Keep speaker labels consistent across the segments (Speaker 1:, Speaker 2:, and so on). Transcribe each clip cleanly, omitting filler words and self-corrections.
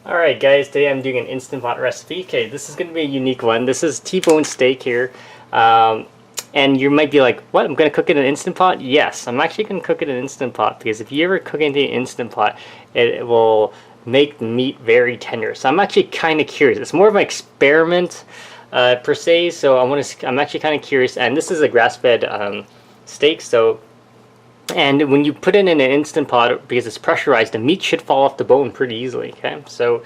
Speaker 1: Alright guys, today I'm doing an Instant Pot recipe. Okay, this is going to be a unique one. This is T-bone steak here. And you might be like, what? I'm going to cook it in an Instant Pot? Yes, I'm actually going to cook it in an Instant Pot because if you ever cook it in an Instant Pot, it will make the meat very tender. So I'm actually kind of curious. It's more of an experiment per se, so I'm actually kind of curious. And this is a grass-fed steak, so and when you put it in an Instant Pot, because it's pressurized, the meat should fall off the bone pretty easily. Okay, so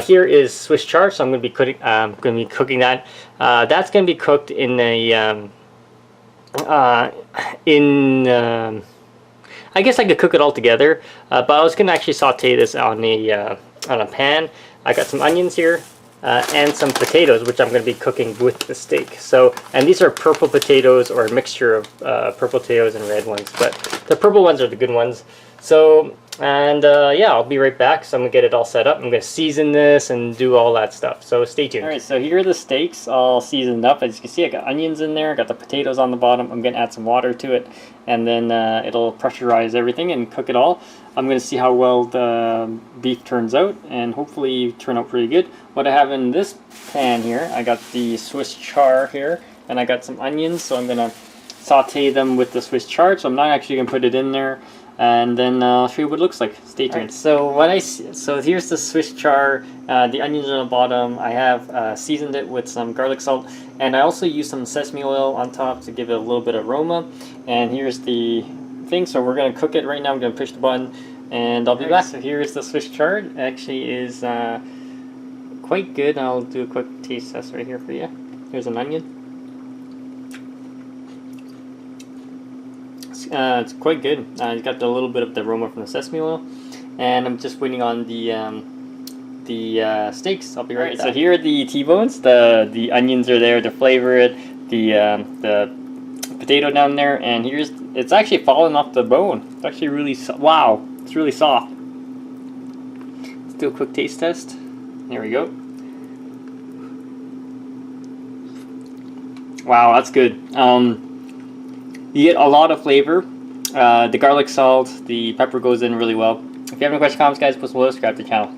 Speaker 1: here is Swiss chard. So I'm going to be cooking that. That's going to be cooked in a I guess I could cook it all together, but I was going to actually saute this on a pan. I got some onions here. And some potatoes, which I'm going to be cooking with the steak. So, and these are purple potatoes, or a mixture of purple potatoes and red ones, but the purple ones are the good ones. So, and yeah, I'll be right back. So I'm going to get it all set up. I'm going to season this and do all that stuff. So stay tuned. Alright, so here are the steaks all seasoned up. As you can see, I got onions in there. I got the potatoes on the bottom. I'm going to add some water to it, and then it'll pressurize everything and cook it all. I'm going to see how well the beef turns out, and hopefully turn out pretty good. What I have in this pan here, I got the Swiss chard here, and I got some onions, so I'm going to saute them with the Swiss chard. So I'm not actually going to put it in there, and then I'll show you what it looks like. Stay tuned. Right, so here's the Swiss chard, the onions on the bottom. I have seasoned it with some garlic salt, and I also used some sesame oil on top to give it a little bit of aroma. And here's the thing, so we're going to cook it right now. I'm going to push the button, and I'll be back. So here's the Swiss chard. It actually is quite good. I'll do a quick taste test right here for you. Here's an onion. It's quite good. It's got a little bit of the aroma from the sesame oil, and I'm just waiting on the steaks. I'll be right back. So here are the T-bones. The onions are there to flavor it. The potato down there, and it's actually falling off the bone. It's actually really wow. It's really soft. Let's do a quick taste test. There we go. Wow, that's good. You get a lot of flavor. The garlic salt, the pepper goes in really well. If you have any questions, comments, guys, post below. Subscribe to the channel.